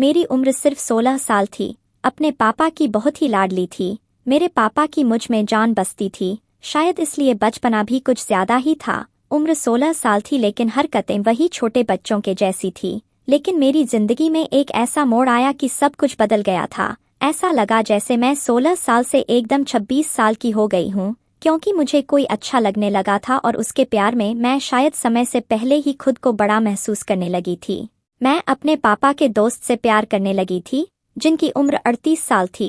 मेरी उम्र सिर्फ 16 साल थी। अपने पापा की बहुत ही लाडली थी। मेरे पापा की मुझ में जान बसती थी, शायद इसलिए बचपना भी कुछ ज्यादा ही था। उम्र 16 साल थी लेकिन हरकतें वही छोटे बच्चों के जैसी थी। लेकिन मेरी जिंदगी में एक ऐसा मोड़ आया कि सब कुछ बदल गया था। ऐसा लगा जैसे मैं 16 साल से एकदम 26 साल की हो गई हूँ, क्योंकि मुझे कोई अच्छा लगने लगा था और उसके प्यार में मैं शायद समय से पहले ही खुद को बड़ा महसूस करने लगी थी। मैं अपने पापा के दोस्त से प्यार करने लगी थी, जिनकी उम्र 38 साल थी।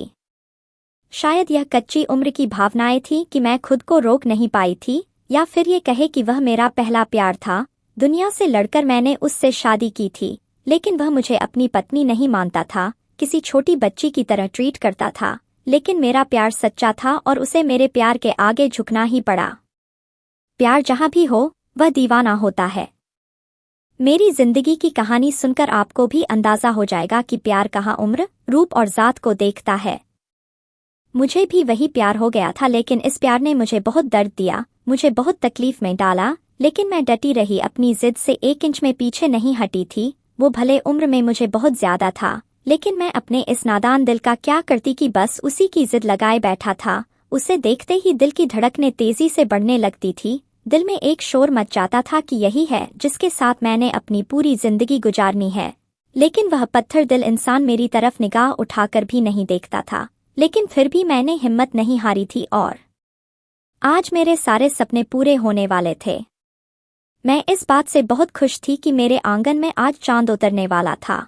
शायद यह कच्ची उम्र की भावनाएं थी कि मैं खुद को रोक नहीं पाई थी, या फिर ये कहे कि वह मेरा पहला प्यार था। दुनिया से लड़कर मैंने उससे शादी की थी, लेकिन वह मुझे अपनी पत्नी नहीं मानता था, किसी छोटी बच्ची की तरह ट्रीट करता था। लेकिन मेरा प्यार सच्चा था और उसे मेरे प्यार के आगे झुकना ही पड़ा। प्यार जहां भी हो, वह दीवाना होता है। मेरी जिंदगी की कहानी सुनकर आपको भी अंदाजा हो जाएगा कि प्यार कहाँ उम्र, रूप और जात को देखता है। मुझे भी वही प्यार हो गया था, लेकिन इस प्यार ने मुझे बहुत दर्द दिया, मुझे बहुत तकलीफ में डाला। लेकिन मैं डटी रही, अपनी जिद से 1 इंच में पीछे नहीं हटी थी। वो भले उम्र में मुझे बहुत ज्यादा था, लेकिन मैं अपने इस नादान दिल का क्या करती कि बस उसी की जिद लगाए बैठा था। उसे देखते ही दिल की धड़कनें तेजी से बढ़ने लगती थी। दिल में एक शोर मच जाता था कि यही है जिसके साथ मैंने अपनी पूरी जिंदगी गुजारनी है। लेकिन वह पत्थर दिल इंसान मेरी तरफ निगाह उठाकर भी नहीं देखता था। लेकिन फिर भी मैंने हिम्मत नहीं हारी थी और आज मेरे सारे सपने पूरे होने वाले थे। मैं इस बात से बहुत खुश थी कि मेरे आंगन में आज चांद उतरने वाला था।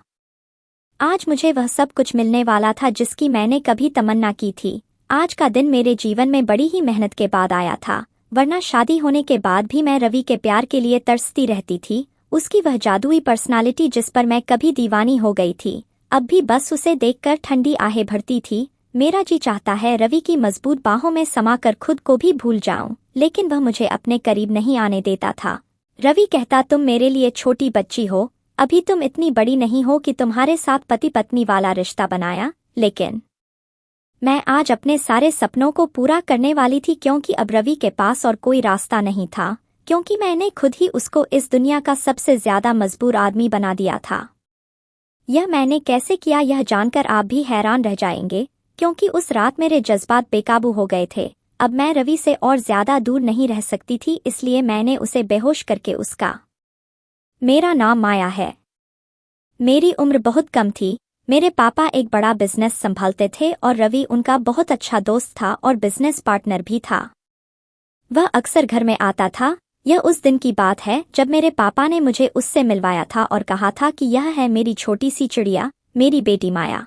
आज मुझे वह सब कुछ मिलने वाला था जिसकी मैंने कभी तमन्ना की थी। आज का दिन मेरे जीवन में बड़ी ही मेहनत के बाद आया था, वरना शादी होने के बाद भी मैं रवि के प्यार के लिए तरसती रहती थी। उसकी वह जादुई पर्सनालिटी जिस पर मैं कभी दीवानी हो गई थी, अब भी बस उसे देखकर ठंडी आहें भरती थी। मेरा जी चाहता है रवि की मजबूत बाहों में समाकर खुद को भी भूल जाऊं, लेकिन वह मुझे अपने करीब नहीं आने देता था। रवि कहता, तुम मेरे लिए छोटी बच्ची हो, अभी तुम इतनी बड़ी नहीं हो कि तुम्हारे साथ पति पत्नी वाला रिश्ता बनाया। लेकिन मैं आज अपने सारे सपनों को पूरा करने वाली थी, क्योंकि अब रवि के पास और कोई रास्ता नहीं था, क्योंकि मैंने खुद ही उसको इस दुनिया का सबसे ज्यादा मजबूर आदमी बना दिया था। यह मैंने कैसे किया, यह जानकर आप भी हैरान रह जाएंगे, क्योंकि उस रात मेरे जज्बात बेकाबू हो गए थे। अब मैं रवि से और ज्यादा दूर नहीं रह सकती थी, इसलिए मैंने उसे बेहोश करके उसका मेरा नाम माया है। मेरी उम्र बहुत कम थी। मेरे पापा एक बड़ा बिजनेस संभालते थे और रवि उनका बहुत अच्छा दोस्त था और बिजनेस पार्टनर भी था। वह अक्सर घर में आता था। यह उस दिन की बात है जब मेरे पापा ने मुझे उससे मिलवाया था और कहा था कि यह है मेरी छोटी सी चिड़िया, मेरी बेटी माया।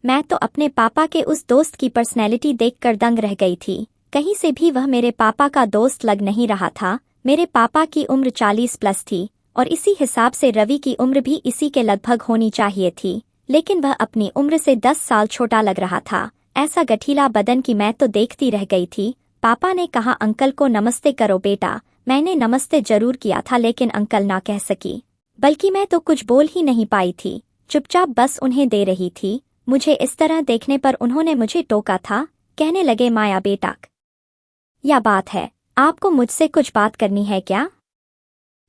मैं तो अपने पापा के उस दोस्त की पर्सनैलिटी देखकर दंग रह गई थी। कहीं से भी वह मेरे पापा का दोस्त लग नहीं रहा था। मेरे पापा की उम्र 40 प्लस थी और इसी हिसाब से रवि की उम्र भी इसी के लगभग होनी चाहिए थी, लेकिन वह अपनी उम्र से 10 साल छोटा लग रहा था। ऐसा गठीला बदन कि मैं तो देखती रह गई थी। पापा ने कहा, अंकल को नमस्ते करो बेटा। मैंने नमस्ते जरूर किया था, लेकिन अंकल ना कह सकी, बल्कि मैं तो कुछ बोल ही नहीं पाई थी, चुपचाप बस उन्हें दे रही थी। मुझे इस तरह देखने पर उन्होंने मुझे टोका था। कहने लगे, माया बेटा, क्या बात है, आपको मुझसे कुछ बात करनी है क्या?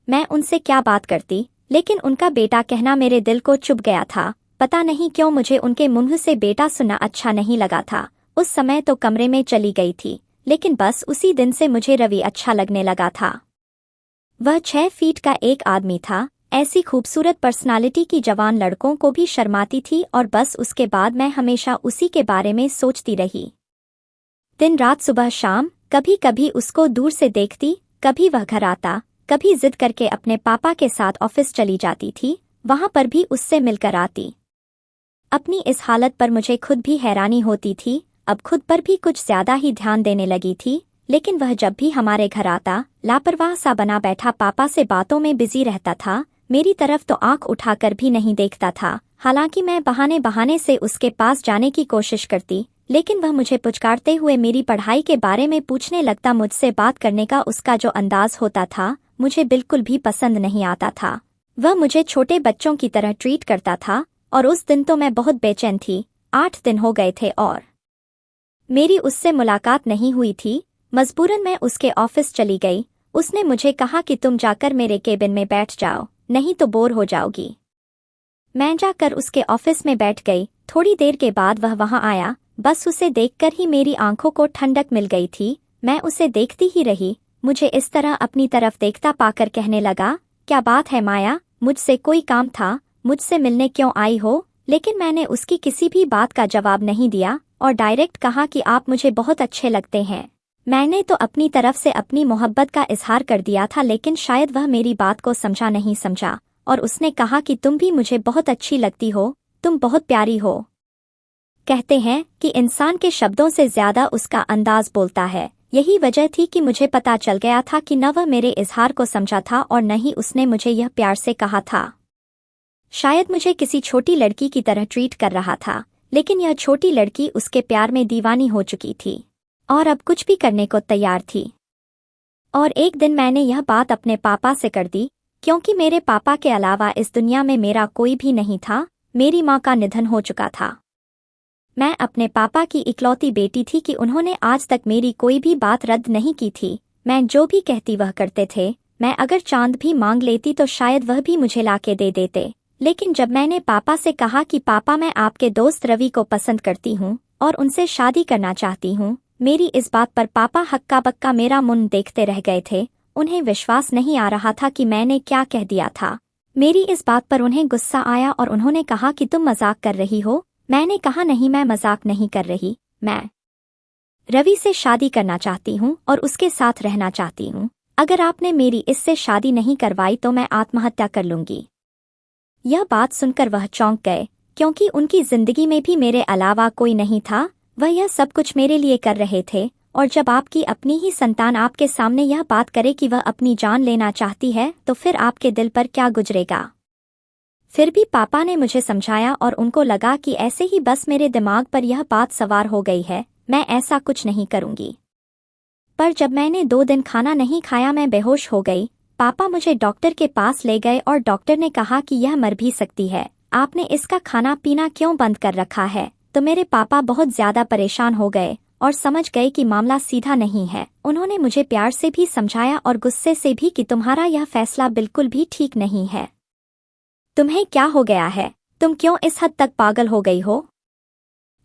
मैं उनसे क्या बात करती, लेकिन उनका बेटा कहना मेरे दिल को चुभ गया था। पता नहीं क्यों मुझे उनके मुंह से बेटा सुनना अच्छा नहीं लगा था। उस समय तो कमरे में चली गई थी, लेकिन बस उसी दिन से मुझे रवि अच्छा लगने लगा था। वह 6 फीट का एक आदमी था। ऐसी खूबसूरत पर्सनालिटी की जवान लड़कों को भी शर्माती थी और बस उसके बाद मैं हमेशा उसी के बारे में सोचती रही। दिन रात सुबह शाम कभी कभी उसको दूर से देखती, कभी वह घर आता, कभी जिद करके अपने पापा के साथ ऑफिस चली जाती थी, वहां पर भी उससे मिलकर आती। अपनी इस हालत पर मुझे खुद भी हैरानी होती थी। अब खुद पर भी कुछ ज्यादा ही ध्यान देने लगी थी। लेकिन वह जब भी हमारे घर आता, लापरवाह सा बना बैठा पापा से बातों में बिजी रहता था। मेरी तरफ तो आंख उठाकर भी नहीं देखता था। हालांकि मैं बहाने बहाने से उसके पास जाने की कोशिश करती, लेकिन वह मुझे पुचकारते हुए मेरी पढ़ाई के बारे में पूछने लगता। मुझसे बात करने का उसका जो अंदाज होता था, मुझे बिल्कुल भी पसंद नहीं आता था। वह मुझे छोटे बच्चों की तरह ट्रीट करता था और उस दिन तो मैं बहुत बेचैन थी। 8 दिन हो गए थे और मेरी उससे मुलाकात नहीं हुई थी। मजबूरन मैं उसके ऑफिस चली गई। उसने मुझे कहा कि तुम जाकर मेरे केबिन में बैठ जाओ, नहीं तो बोर हो जाओगी। मैं जाकर उसके ऑफिस में बैठ गई। थोड़ी देर के बाद वह वहां आया। बस उसे देखकर ही मेरी आंखों को ठंडक मिल गई थी। मैं उसे देखती ही रही। मुझे इस तरह अपनी तरफ देखता पाकर कहने लगा, क्या बात है माया, मुझसे कोई काम था, मुझसे मिलने क्यों आई हो? लेकिन मैंने उसकी किसी भी बात का जवाब नहीं दिया और डायरेक्ट कहा कि आप मुझे बहुत अच्छे लगते हैं। मैंने तो अपनी तरफ से अपनी मोहब्बत का इजहार कर दिया था, लेकिन शायद वह मेरी बात को नहीं समझा और उसने कहा कि तुम भी मुझे बहुत अच्छी लगती हो, तुम बहुत प्यारी हो। कहते हैं कि इंसान के शब्दों से ज्यादा उसका अंदाज बोलता है। यही वजह थी कि मुझे पता चल गया था कि न वह मेरे इजहार को समझा था और न ही उसने मुझे यह प्यार से कहा था। शायद मुझे किसी छोटी लड़की की तरह ट्रीट कर रहा था, लेकिन यह छोटी लड़की उसके प्यार में दीवानी हो चुकी थी और अब कुछ भी करने को तैयार थी। और एक दिन मैंने यह बात अपने पापा से कर दी, क्योंकि मेरे पापा के अलावा इस दुनिया में मेरा कोई भी नहीं था। मेरी माँ का निधन हो चुका था। मैं अपने पापा की इकलौती बेटी थी कि उन्होंने आज तक मेरी कोई भी बात रद्द नहीं की थी। मैं जो भी कहती वह करते थे। मैं अगर चांद भी मांग लेती तो शायद वह भी मुझे लाके दे देते। लेकिन जब मैंने पापा से कहा कि पापा मैं आपके दोस्त रवि को पसंद करती हूँ और उनसे शादी करना चाहती हूँ, मेरी इस बात पर पापा हक्का बक्का मेरा मुंह देखते रह गए थे। उन्हें विश्वास नहीं आ रहा था कि मैंने क्या कह दिया था। मेरी इस बात पर उन्हें गुस्सा आया और उन्होंने कहा कि तुम मजाक कर रही हो। मैंने कहा नहीं, मैं मजाक नहीं कर रही, मैं रवि से शादी करना चाहती हूँ और उसके साथ रहना चाहती हूँ। अगर आपने मेरी इससे शादी नहीं करवाई तो मैं आत्महत्या कर लूंगी। यह बात सुनकर वह चौंक गए, क्योंकि उनकी जिंदगी में भी मेरे अलावा कोई नहीं था। वह यह सब कुछ मेरे लिए कर रहे थे और जब आपकी अपनी ही संतान आपके सामने यह बात करे कि वह अपनी जान लेना चाहती है तो फिर आपके दिल पर क्या गुजरेगा। फिर भी पापा ने मुझे समझाया और उनको लगा कि ऐसे ही बस मेरे दिमाग पर यह बात सवार हो गई है, मैं ऐसा कुछ नहीं करूंगी। पर जब मैंने 2 दिन खाना नहीं खाया मैं बेहोश हो गई। पापा मुझे डॉक्टर के पास ले गए और डॉक्टर ने कहा कि यह मर भी सकती है, आपने इसका खाना पीना क्यों बंद कर रखा है। तो मेरे पापा बहुत ज्यादा परेशान हो गए और समझ गए कि मामला सीधा नहीं है। उन्होंने मुझे प्यार से भी समझाया और गुस्से से भी कि तुम्हारा यह फैसला बिल्कुल भी ठीक नहीं है। तुम्हें क्या हो गया है, तुम क्यों इस हद तक पागल हो गई हो?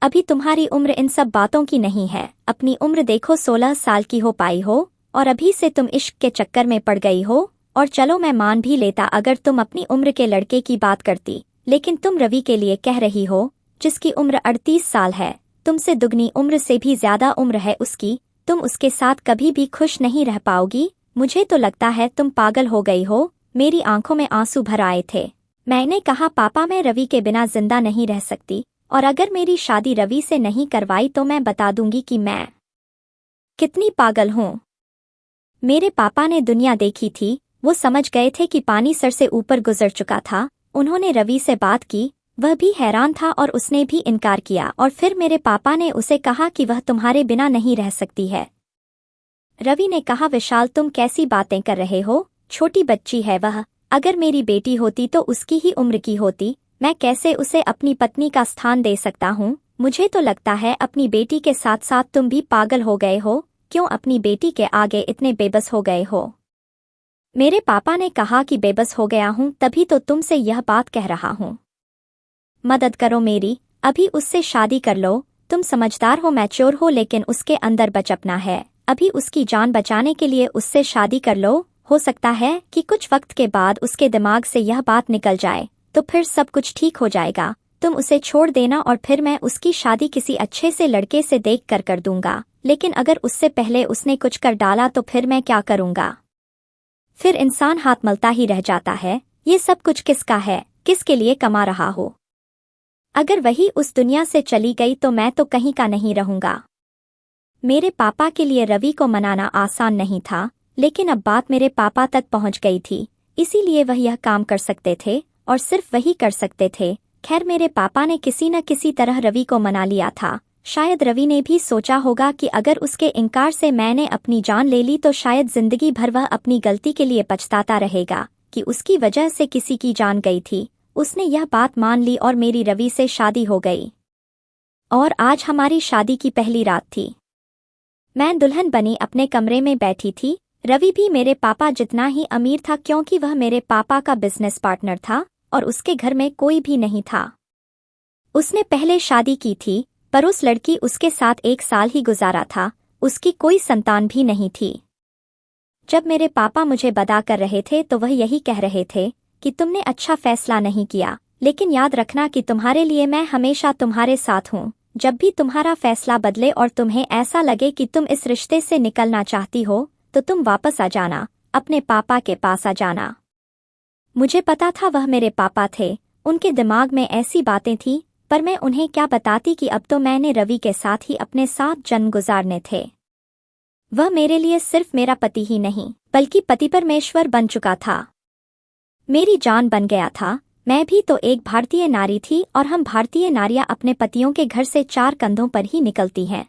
अभी तुम्हारी उम्र इन सब बातों की नहीं है। अपनी उम्र देखो, 16 साल की हो पाई हो और अभी से तुम इश्क के चक्कर में पड़ गई हो। और चलो मैं मान भी लेता अगर तुम अपनी उम्र के लड़के की बात करती, लेकिन तुम रवि के लिए कह रही हो, जिसकी उम्र 38 साल है। तुमसे दुगनी उम्र से भी ज्यादा उम्र है उसकी। तुम उसके साथ कभी भी खुश नहीं रह पाओगी। मुझे तो लगता है तुम पागल हो गई हो। मेरी आंखों में आंसू भर आए थे। मैंने कहा पापा मैं रवि के बिना जिंदा नहीं रह सकती और अगर मेरी शादी रवि से नहीं करवाई तो मैं बता दूंगी कि मैं कितनी पागल हूँ। मेरे पापा ने दुनिया देखी थी, वो समझ गए थे कि पानी सर से ऊपर गुजर चुका था। उन्होंने रवि से बात की, वह भी हैरान था और उसने भी इनकार किया और फिर मेरे पापा ने उसे कहा कि वह तुम्हारे बिना नहीं रह सकती है। रवि ने कहा विशाल तुम कैसी बातें कर रहे हो, छोटी बच्ची है वह। अगर मेरी बेटी होती तो उसकी ही उम्र की होती। मैं कैसे उसे अपनी पत्नी का स्थान दे सकता हूँ। मुझे तो लगता है अपनी बेटी के साथ साथ तुम भी पागल हो गए हो। क्यों अपनी बेटी के आगे इतने बेबस हो गए हो? मेरे पापा ने कहा कि बेबस हो गया हूँ तभी तो तुमसे यह बात कह रहा हूँ। मदद करो मेरी, अभी उससे शादी कर लो। तुम समझदार हो, मैच्योर हो, लेकिन उसके अंदर बचपना है। अभी उसकी जान बचाने के लिए उससे शादी कर लो। हो सकता है कि कुछ वक्त के बाद उसके दिमाग से यह बात निकल जाए तो फिर सब कुछ ठीक हो जाएगा। तुम उसे छोड़ देना और फिर मैं उसकी शादी किसी अच्छे से लड़के से देख कर दूंगा। लेकिन अगर उससे पहले उसने कुछ कर डाला तो फिर मैं क्या करूंगा? फिर इंसान हाथ मलता ही रह जाता है। ये सब कुछ किसका है, किसके लिए कमा रहा हो? अगर वही उस दुनिया से चली गई तो मैं तो कहीं का नहीं रहूंगा। मेरे पापा के लिए रवि को मनाना आसान नहीं था, लेकिन अब बात मेरे पापा तक पहुंच गई थी, इसीलिए वह यह काम कर सकते थे और सिर्फ वही कर सकते थे। खैर मेरे पापा ने किसी न किसी तरह रवि को मना लिया था। शायद रवि ने भी सोचा होगा कि अगर उसके इनकार से मैंने अपनी जान ले ली तो शायद जिंदगी भर वह अपनी गलती के लिए पछताता रहेगा कि उसकी वजह से किसी की जान गई थी। उसने यह बात मान ली और मेरी रवि से शादी हो गई। और आज हमारी शादी की पहली रात थी। मैं दुल्हन बनी अपने कमरे में बैठी थी। रवि भी मेरे पापा जितना ही अमीर था, क्योंकि वह मेरे पापा का बिजनेस पार्टनर था और उसके घर में कोई भी नहीं था। उसने पहले शादी की थी, पर उस लड़की उसके साथ 1 साल ही गुजारा था, उसकी कोई संतान भी नहीं थी। जब मेरे पापा मुझे बता कर रहे थे तो वह यही कह रहे थे कि तुमने अच्छा फैसला नहीं किया, लेकिन याद रखना कि तुम्हारे लिए मैं हमेशा तुम्हारे साथ हूँ। जब भी तुम्हारा फैसला बदले और तुम्हें ऐसा लगे कि तुम इस रिश्ते से निकलना चाहती हो, तो तुम वापस आ जाना, अपने पापा के पास आ जाना। मुझे पता था वह मेरे पापा थे, उनके दिमाग में ऐसी बातें थीं, पर मैं उन्हें क्या बताती कि अब तो मैंने रवि के साथ ही अपने 7 जन्म गुजारने थे। वह मेरे लिए सिर्फ मेरा पति ही नहीं, बल्कि पति परमेश्वर बन चुका था, मेरी जान बन गया था। मैं भी तो एक भारतीय नारी थी और हम भारतीय नारियां अपने पतियों के घर से 4 कंधों पर ही निकलती हैं।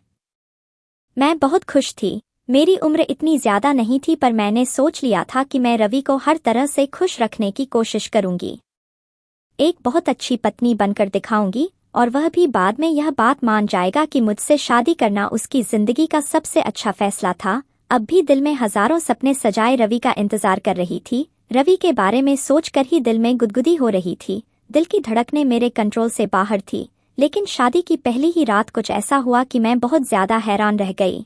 मैं बहुत खुश थी। मेरी उम्र इतनी ज्यादा नहीं थी, पर मैंने सोच लिया था कि मैं रवि को हर तरह से खुश रखने की कोशिश करूंगी, एक बहुत अच्छी पत्नी बनकर दिखाऊंगी, और वह भी बाद में यह बात मान जाएगा कि मुझसे शादी करना उसकी जिंदगी का सबसे अच्छा फैसला था। अब भी दिल में हजारों सपने सजाए रवि का इंतजार कर रही थी। रवि के बारे में सोचकर ही दिल में गुदगुदी हो रही थी। दिल की धड़कनें मेरे कंट्रोल से बाहर थी। लेकिन शादी की पहली ही रात कुछ ऐसा हुआ कि मैं बहुत ज्यादा हैरान रह गई।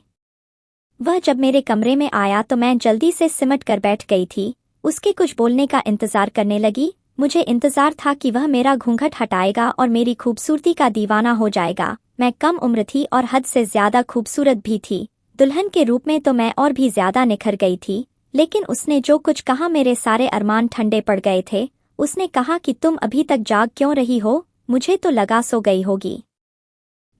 वह जब मेरे कमरे में आया तो मैं जल्दी से सिमट कर बैठ गई थी। उसके कुछ बोलने का इंतजार करने लगी। मुझे इंतजार था कि वह मेरा घूंघट हटाएगा और मेरी खूबसूरती का दीवाना हो जाएगा। मैं कम उम्र थी और हद से ज्यादा खूबसूरत भी थी। दुल्हन के रूप में तो मैं और भी ज्यादा निखर गई थी। लेकिन उसने जो कुछ कहा, मेरे सारे अरमान ठंडे पड़ गए थे। उसने कहा कि तुम अभी तक जाग क्यों रही हो? मुझे तो लगा सो गई होगी।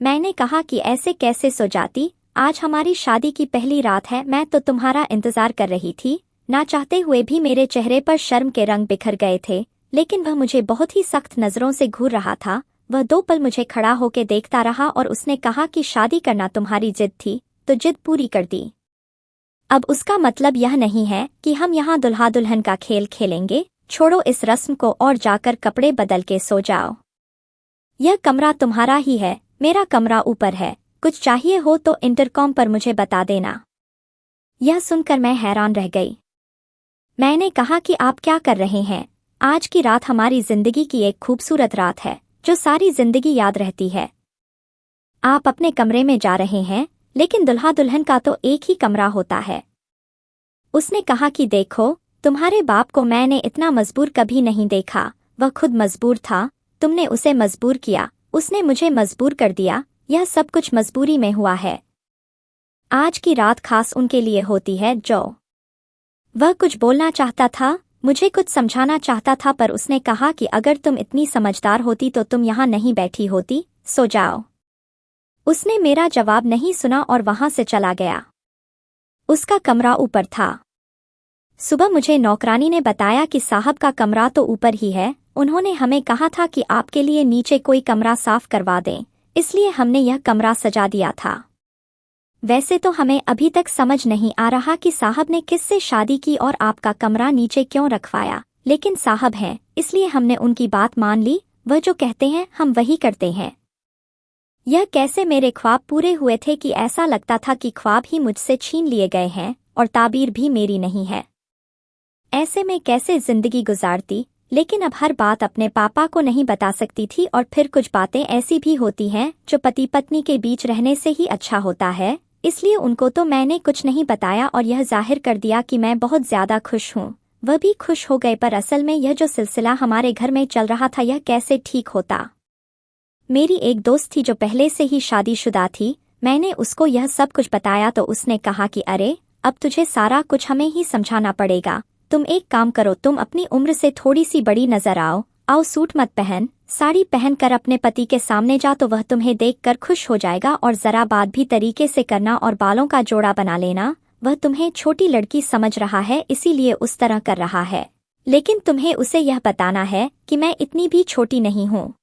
मैंने कहा कि ऐसे कैसे सो जाती, आज हमारी शादी की पहली रात है। मैं तो तुम्हारा इंतजार कर रही थी। ना चाहते हुए भी मेरे चेहरे पर शर्म के रंग बिखर गए थे, लेकिन वह मुझे बहुत ही सख्त नजरों से घूर रहा था। वह 2 पल मुझे खड़ा होकर देखता रहा और उसने कहा कि शादी करना तुम्हारी जिद थी, तो जिद पूरी कर दी। अब उसका मतलब यह नहीं है कि हम यहाँ दुल्हा दुल्हन का खेल खेलेंगे। छोड़ो इस रस्म को और जाकर कपड़े बदल के सो जाओ। यह कमरा तुम्हारा ही है, मेरा कमरा ऊपर है। कुछ चाहिए हो तो इंटरकॉम पर मुझे बता देना। यह सुनकर मैं हैरान रह गई। मैंने कहा कि आप क्या कर रहे हैं? आज की रात हमारी जिंदगी की एक खूबसूरत रात है, जो सारी जिंदगी याद रहती है। आप अपने कमरे में जा रहे हैं, लेकिन दुल्हा दुल्हन का तो एक ही कमरा होता है। उसने कहा कि देखो, तुम्हारे बाप को मैंने इतना मजबूर कभी नहीं देखा। वह खुद मजबूर था, तुमने उसे मजबूर किया, उसने मुझे मजबूर कर दिया। यह सब कुछ मजबूरी में हुआ है। आज की रात खास उनके लिए होती है जो। वह कुछ बोलना चाहता था, मुझे कुछ समझाना चाहता था, पर उसने कहा कि अगर तुम इतनी समझदार होती तो तुम यहाँ नहीं बैठी होती, सो जाओ। उसने मेरा जवाब नहीं सुना और वहां से चला गया। उसका कमरा ऊपर था। सुबह मुझे नौकरानी ने बताया कि साहब का कमरा तो ऊपर ही है। उन्होंने हमें कहा था कि आपके लिए नीचे कोई कमरा साफ करवा दें, इसलिए हमने यह कमरा सजा दिया था। वैसे तो हमें अभी तक समझ नहीं आ रहा कि साहब ने किससे शादी की और आपका कमरा नीचे क्यों रखवाया, लेकिन साहब हैं, इसलिए हमने उनकी बात मान ली। वह जो कहते हैं हम वही करते हैं। यह कैसे मेरे ख्वाब पूरे हुए थे कि ऐसा लगता था कि ख्वाब ही मुझसे छीन लिए गए हैं और ताबीर भी मेरी नहीं है। ऐसे में कैसे जिंदगी गुजारती, लेकिन अब हर बात अपने पापा को नहीं बता सकती थी। और फिर कुछ बातें ऐसी भी होती हैं जो पति पत्नी के बीच रहने से ही अच्छा होता है, इसलिए उनको तो मैंने कुछ नहीं बताया और यह जाहिर कर दिया कि मैं बहुत ज्यादा खुश हूँ। वह भी खुश हो गए, पर असल में यह जो सिलसिला हमारे घर में चल रहा था, यह कैसे ठीक होता। मेरी एक दोस्त थी जो पहले से ही शादीशुदा थी। मैंने उसको यह सब कुछ बताया तो उसने कहा कि अरे, अब तुझे सारा कुछ हमें ही समझाना पड़ेगा। तुम एक काम करो, तुम अपनी उम्र से थोड़ी सी बड़ी नजर आओ सूट मत पहन, साड़ी पहन कर अपने पति के सामने जा, तो वह तुम्हें देखकर खुश हो जाएगा। और जरा बात भी तरीके से करना और बालों का जोड़ा बना लेना। वह तुम्हें छोटी लड़की समझ रहा है, इसीलिए उस तरह कर रहा है, लेकिन तुम्हें उसे यह बताना है कि मैं इतनी भी छोटी नहीं हूँ।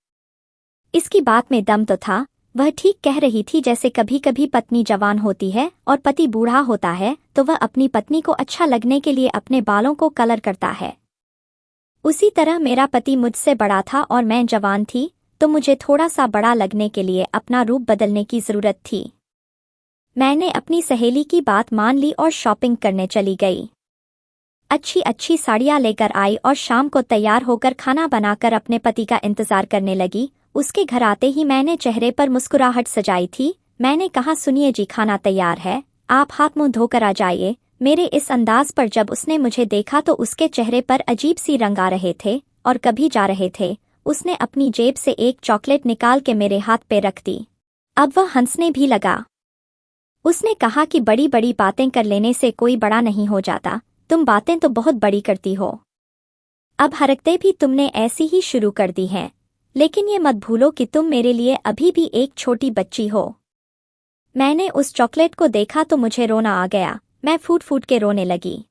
इसकी बात में दम तो था। वह ठीक कह रही थी। जैसे कभी कभी पत्नी जवान होती है और पति बूढ़ा होता है, तो वह अपनी पत्नी को अच्छा लगने के लिए अपने बालों को कलर करता है। उसी तरह मेरा पति मुझसे बड़ा था और मैं जवान थी, तो मुझे थोड़ा सा बड़ा लगने के लिए अपना रूप बदलने की जरूरत थी। मैंने अपनी सहेली की बात मान ली और शॉपिंग करने चली गई। अच्छी अच्छी साड़ियाँ लेकर आई और शाम को तैयार होकर खाना बनाकर अपने पति का इंतजार करने लगी। उसके घर आते ही मैंने चेहरे पर मुस्कुराहट सजाई थी। मैंने कहा, सुनिए जी, खाना तैयार है, आप हाथ मुंह धोकर आ जाइए। मेरे इस अंदाज पर जब उसने मुझे देखा तो उसके चेहरे पर अजीब सी रंग आ रहे थे और कभी जा रहे थे। उसने अपनी जेब से एक चॉकलेट निकाल के मेरे हाथ पे रख दी। अब वह हंसने भी लगा। उसने कहा कि बड़ी बड़ी बातें कर लेने से कोई बड़ा नहीं हो जाता, तुम बातें तो बहुत बड़ी करती हो। अब हरकतें भी तुमने ऐसी ही शुरू कर दी हैं, लेकिन ये मत भूलो कि तुम मेरे लिए अभी भी एक छोटी बच्ची हो। मैंने उस चॉकलेट को देखा तो मुझे रोना आ गया। मैं फूट फूट के रोने लगी।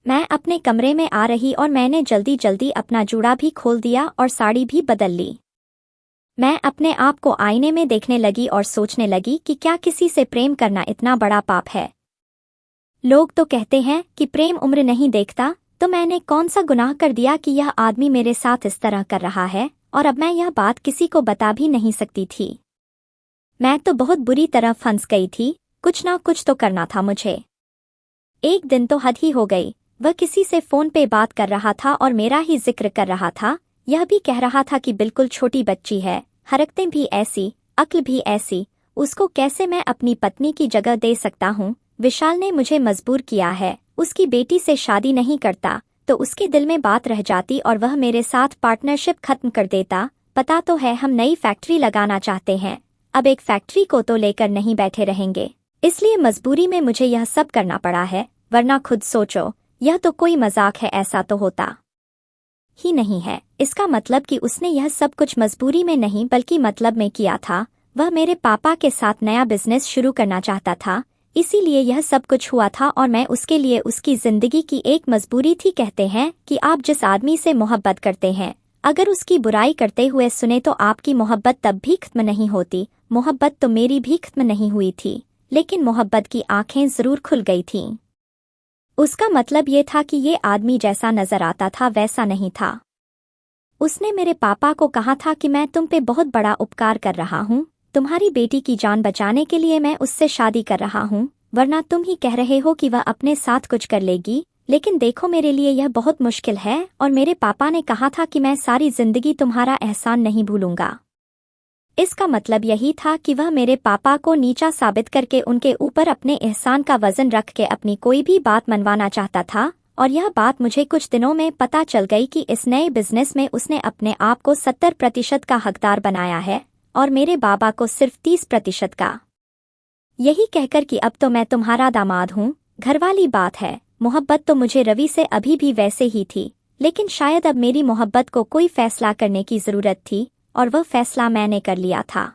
मैं अपने कमरे में आ रही और मैंने जल्दी जल्दी अपना जूड़ा भी खोल दिया और साड़ी भी बदल ली। मैं अपने आप को आईने में देखने लगी और सोचने लगी कि क्या किसी से प्रेम करना इतना बड़ा पाप है। लोग तो कहते हैं कि प्रेम उम्र नहीं देखता, तो मैंने कौन सा गुनाह कर दिया कि यह आदमी मेरे साथ इस तरह कर रहा है, और अब मैं यह बात किसी को बता भी नहीं सकती थी। मैं तो बहुत बुरी तरह फंस गई थी। कुछ ना कुछ तो करना था मुझे। एक दिन तो हद ही हो गई। वह किसी से फोन पे बात कर रहा था और मेरा ही जिक्र कर रहा था। यह भी कह रहा था कि बिल्कुल छोटी बच्ची है, हरकतें भी ऐसी, अक्ल भी ऐसी, उसको कैसे मैं अपनी पत्नी की जगह दे सकता हूँ। विशाल ने मुझे मजबूर किया है, उसकी बेटी से शादी नहीं करता तो उसके दिल में बात रह जाती और वह मेरे साथ पार्टनरशिप खत्म कर देता। पता तो है हम नई फैक्ट्री लगाना चाहते हैं, अब एक फैक्ट्री को तो लेकर नहीं बैठे रहेंगे, इसलिए मजबूरी में मुझे यह सब करना पड़ा है। वरना खुद सोचो, यह तो कोई मजाक है, ऐसा तो होता ही नहीं है। इसका मतलब कि उसने यह सब कुछ मजबूरी में नहीं बल्कि मतलब में किया था। वह मेरे पापा के साथ नया बिजनेस शुरू करना चाहता था, इसीलिए यह सब कुछ हुआ था और मैं उसके लिए उसकी जिंदगी की एक मजबूरी थी। कहते हैं कि आप जिस आदमी से मोहब्बत करते हैं, अगर उसकी बुराई करते हुए सुने तो आपकी मोहब्बत तब भी खत्म नहीं होती। मोहब्बत तो मेरी भी खत्म नहीं हुई थी, लेकिन मोहब्बत की आंखें जरूर खुल गई थीं। उसका मतलब ये था कि ये आदमी जैसा नजर आता था वैसा नहीं था। उसने मेरे पापा को कहा था कि मैं तुम पे बहुत बड़ा उपकार कर रहा हूँ, तुम्हारी बेटी की जान बचाने के लिए मैं उससे शादी कर रहा हूँ, वरना तुम ही कह रहे हो कि वह अपने साथ कुछ कर लेगी। लेकिन देखो, मेरे लिए यह बहुत मुश्किल है और मेरे पापा ने कहा था कि मैं सारी जिंदगी तुम्हारा एहसान नहीं भूलूंगा। इसका मतलब यही था कि वह मेरे पापा को नीचा साबित करके उनके ऊपर अपने एहसान का वजन रख के अपनी कोई भी बात मनवाना चाहता था। और यह बात मुझे कुछ दिनों में पता चल गई कि इस नए बिजनेस में उसने अपने आप को 70% का हकदार बनाया है और मेरे बाबा को सिर्फ 30% का। यही कहकर कि अब तो मैं तुम्हारा दामाद हूँ, घरवाली बात है। मोहब्बत तो मुझे रवि से अभी भी वैसे ही थी, लेकिन शायद अब मेरी मोहब्बत को कोई फैसला करने की जरूरत थी, और वह फैसला मैंने कर लिया था।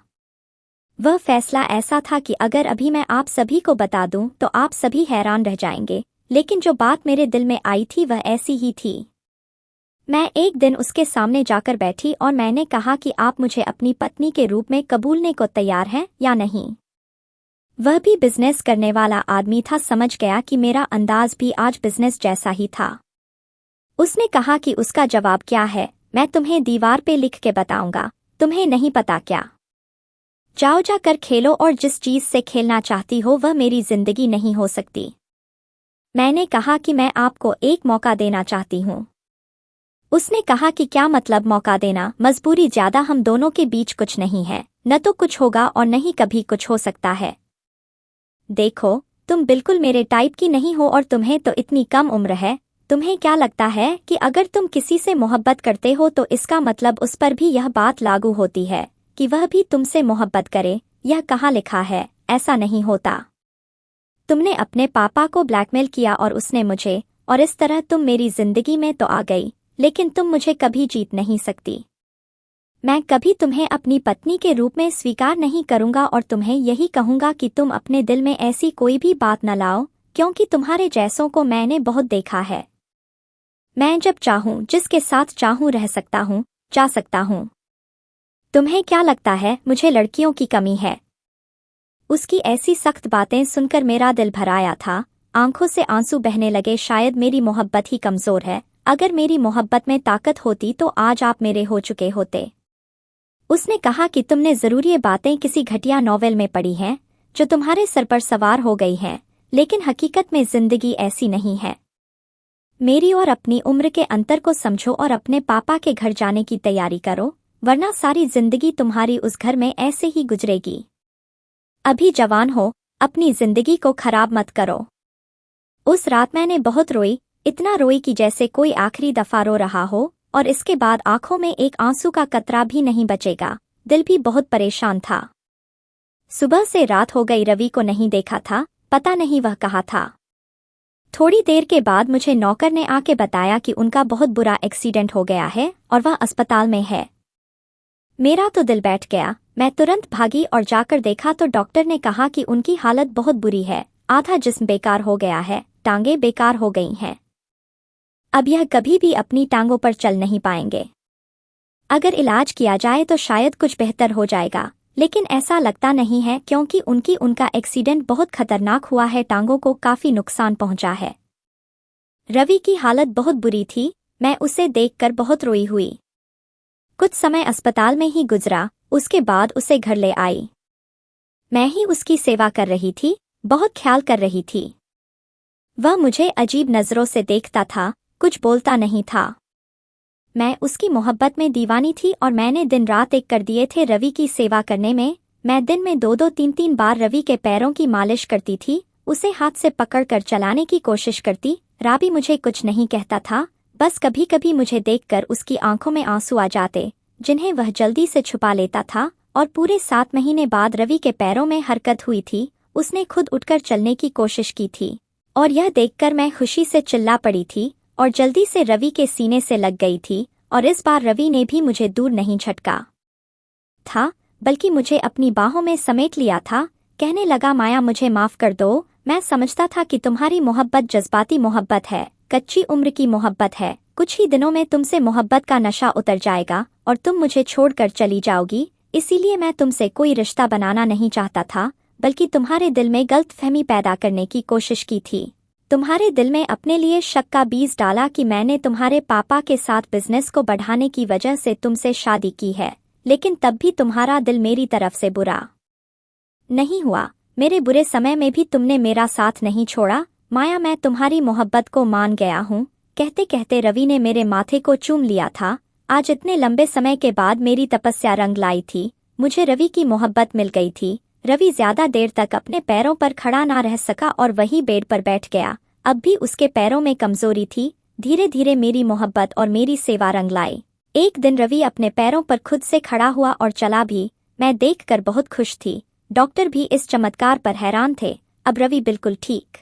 वह फैसला ऐसा था कि अगर अभी मैं आप सभी को बता दूं तो आप सभी हैरान रह जाएंगे, लेकिन जो बात मेरे दिल में आई थी वह ऐसी ही थी। मैं एक दिन उसके सामने जाकर बैठी और मैंने कहा कि आप मुझे अपनी पत्नी के रूप में कबूलने को तैयार हैं या नहीं। वह भी बिजनेस करने वाला आदमी था, समझ गया कि मेरा अंदाज भी आज बिजनेस जैसा ही था। उसने कहा कि उसका जवाब क्या है, मैं तुम्हें दीवार पे लिख के बताऊंगा, तुम्हें नहीं पता क्या? जाओ जाकर खेलो और जिस चीज से खेलना चाहती हो वह मेरी जिंदगी नहीं हो सकती। मैंने कहा कि मैं आपको एक मौका देना चाहती हूँ। उसने कहा कि क्या मतलब मौका देना? मजबूरी ज्यादा हम दोनों के बीच कुछ नहीं है, न तो कुछ होगा और न ही कभी कुछ हो सकता है। देखो, तुम बिल्कुल मेरे टाइप की नहीं हो और तुम्हें तो इतनी कम उम्र है। तुम्हें क्या लगता है कि अगर तुम किसी से मोहब्बत करते हो तो इसका मतलब उस पर भी यह बात लागू होती है कि वह भी तुमसे मोहब्बत करे? यह कहाँ लिखा है? ऐसा नहीं होता। तुमने अपने पापा को ब्लैकमेल किया और उसने मुझे, और इस तरह तुम मेरी जिंदगी में तो आ गई, लेकिन तुम मुझे कभी जीत नहीं सकती। मैं कभी तुम्हें अपनी पत्नी के रूप में स्वीकार नहीं करूंगा और तुम्हें यही कहूंगा कि तुम अपने दिल में ऐसी कोई भी बात न लाओ, क्योंकि तुम्हारे जैसों को मैंने बहुत देखा है। मैं जब चाहूं जिसके साथ चाहूं रह सकता हूं, जा सकता हूं। तुम्हें क्या लगता है मुझे लड़कियों की कमी है? उसकी ऐसी सख्त बातें सुनकर मेरा दिल भर आया था, आंखों से आंसू बहने लगे। शायद मेरी मोहब्बत ही कमजोर है, अगर मेरी मोहब्बत में ताकत होती तो आज आप मेरे हो चुके होते। उसने कहा कि तुमने जरूर ये बातें किसी घटिया नॉवेल में पढ़ी हैं जो तुम्हारे सर पर सवार हो गई हैं, लेकिन हकीकत में जिंदगी ऐसी नहीं है। मेरी और अपनी उम्र के अंतर को समझो और अपने पापा के घर जाने की तैयारी करो, वरना सारी जिंदगी तुम्हारी उस घर में ऐसे ही गुजरेगी। अभी जवान हो, अपनी जिंदगी को खराब मत करो। उस रात मैंने बहुत रोई, इतना रोई कि जैसे कोई आखिरी दफा रो रहा हो, और इसके बाद आंखों में एक आंसू का कतरा भी नहीं बचेगा। दिल भी बहुत परेशान था। सुबह से रात हो गई, रवि को नहीं देखा था, पता नहीं वह कहाँ था। थोड़ी देर के बाद मुझे नौकर ने आके बताया कि उनका बहुत बुरा एक्सीडेंट हो गया है और वह अस्पताल में है। मेरा तो दिल बैठ गया। मैं तुरंत भागी और जाकर देखा तो डॉक्टर ने कहा कि उनकी हालत बहुत बुरी है, आधा जिस्म बेकार हो गया है, टांगें बेकार हो गई हैं। अब यह कभी भी अपनी टांगों पर चल नहीं पाएंगे। अगर इलाज किया जाए तो शायद कुछ बेहतर हो जाएगा, लेकिन ऐसा लगता नहीं है क्योंकि उनका एक्सीडेंट बहुत खतरनाक हुआ है, टांगों को काफी नुकसान पहुंचा है। रवि की हालत बहुत बुरी थी, मैं उसे देखकर बहुत रोई हुई। कुछ समय अस्पताल में ही गुजरा, उसके बाद उसे घर ले आई। मैं ही उसकी सेवा कर रही थी, बहुत ख्याल कर रही थी। वह मुझे अजीब नजरों से देखता था, कुछ बोलता नहीं था। मैं उसकी मोहब्बत में दीवानी थी और मैंने दिन रात एक कर दिए थे रवि की सेवा करने में। मैं दिन में 2-2 3-3 बार रवि के पैरों की मालिश करती थी, उसे हाथ से पकड़कर चलाने की कोशिश करती। राबी मुझे कुछ नहीं कहता था, बस कभी कभी मुझे देखकर उसकी आंखों में आंसू आ जाते, जिन्हें वह जल्दी से छुपा लेता था। और पूरे 7 महीने बाद रवि के पैरों में हरकत हुई थी, उसने खुद उठकर चलने की कोशिश की थी, और यह देखकर मैं खुशी से चिल्ला पड़ी थी और जल्दी से रवि के सीने से लग गई थी। और इस बार रवि ने भी मुझे दूर नहीं झटका था, बल्कि मुझे अपनी बाहों में समेट लिया था। कहने लगा, माया मुझे माफ कर दो, मैं समझता था कि तुम्हारी मोहब्बत जज्बाती मोहब्बत है, कच्ची उम्र की मोहब्बत है। कुछ ही दिनों में तुमसे मोहब्बत का नशा उतर जाएगा और तुम मुझे छोड़कर चली जाओगी, इसीलिए मैं तुमसे कोई रिश्ता बनाना नहीं चाहता था, बल्कि तुम्हारे दिल में गलतफहमी पैदा करने की कोशिश की थी। तुम्हारे दिल में अपने लिए शक का बीज डाला कि मैंने तुम्हारे पापा के साथ बिजनेस को बढ़ाने की वजह से तुमसे शादी की है, लेकिन तब भी तुम्हारा दिल मेरी तरफ से बुरा नहीं हुआ। मेरे बुरे समय में भी तुमने मेरा साथ नहीं छोड़ा। माया, मैं तुम्हारी मोहब्बत को मान गया हूँ। कहते कहते रवि ने मेरे माथे को चूम लिया था। आज इतने लंबे समय के बाद मेरी तपस्या रंग लाई थी, मुझे रवि की मोहब्बत मिल गई थी। रवि ज्यादा देर तक अपने पैरों पर खड़ा ना रह सका और वहीं बेड पर बैठ गया। अब भी उसके पैरों में कमजोरी थी। धीरे धीरे मेरी मोहब्बत और मेरी सेवा रंग लाई। एक दिन रवि अपने पैरों पर खुद से खड़ा हुआ और चला भी। मैं देखकर बहुत खुश थी। डॉक्टर भी इस चमत्कार पर हैरान थे। अब रवि बिल्कुल ठीक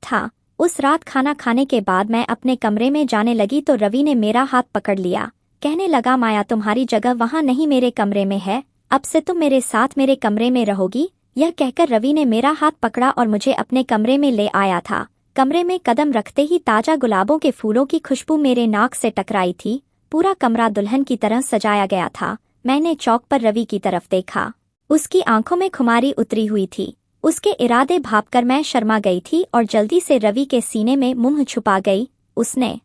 था। उस रात खाना खाने के बाद मैं अपने कमरे में जाने लगी तो रवि ने मेरा हाथ पकड़ लिया। कहने लगा, माया तुम्हारी जगह वहां नहीं मेरे कमरे में है, अब से तुम मेरे साथ मेरे कमरे में रहोगी। यह कहकर रवि ने मेरा हाथ पकड़ा और मुझे अपने कमरे में ले आया था। कमरे में कदम रखते ही ताजा गुलाबों के फूलों की खुशबू मेरे नाक से टकराई थी। पूरा कमरा दुल्हन की तरह सजाया गया था। मैंने चौक पर रवि की तरफ देखा। उसकी आंखों में खुमारी उतरी हुई थी। उसके इरादे भांपकर मैं शर्मा गई थी और जल्दी से रवि के सीने में मुंह छुपा गई। उसने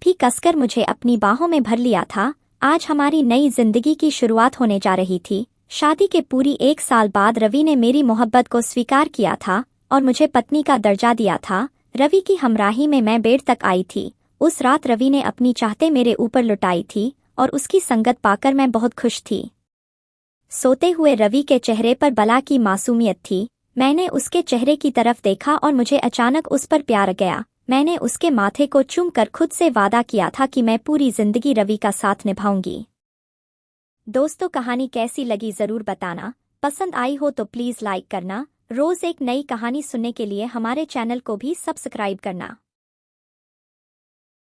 भी कसकर मुझे अपनी बाहों में भर लिया था। आज हमारी नई जिंदगी की शुरुआत होने जा रही थी। शादी के पूरी 1 साल बाद रवि ने मेरी मोहब्बत को स्वीकार किया था और मुझे पत्नी का दर्जा दिया था। रवि की हमराही में मैं बेड तक आई थी। उस रात रवि ने अपनी चाहते मेरे ऊपर लुटाई थी और उसकी संगत पाकर मैं बहुत खुश थी। सोते हुए रवि के चेहरे पर बला की मासूमियत थी। मैंने उसके चेहरे की तरफ देखा और मुझे अचानक उस पर प्यार गया। मैंने उसके माथे को चूम कर खुद से वादा किया था कि मैं पूरी जिंदगी रवि का साथ निभाऊंगी। दोस्तों, कहानी कैसी लगी जरूर बताना। पसंद आई हो तो प्लीज लाइक करना। रोज एक नई कहानी सुनने के लिए हमारे चैनल को भी सब्सक्राइब करना।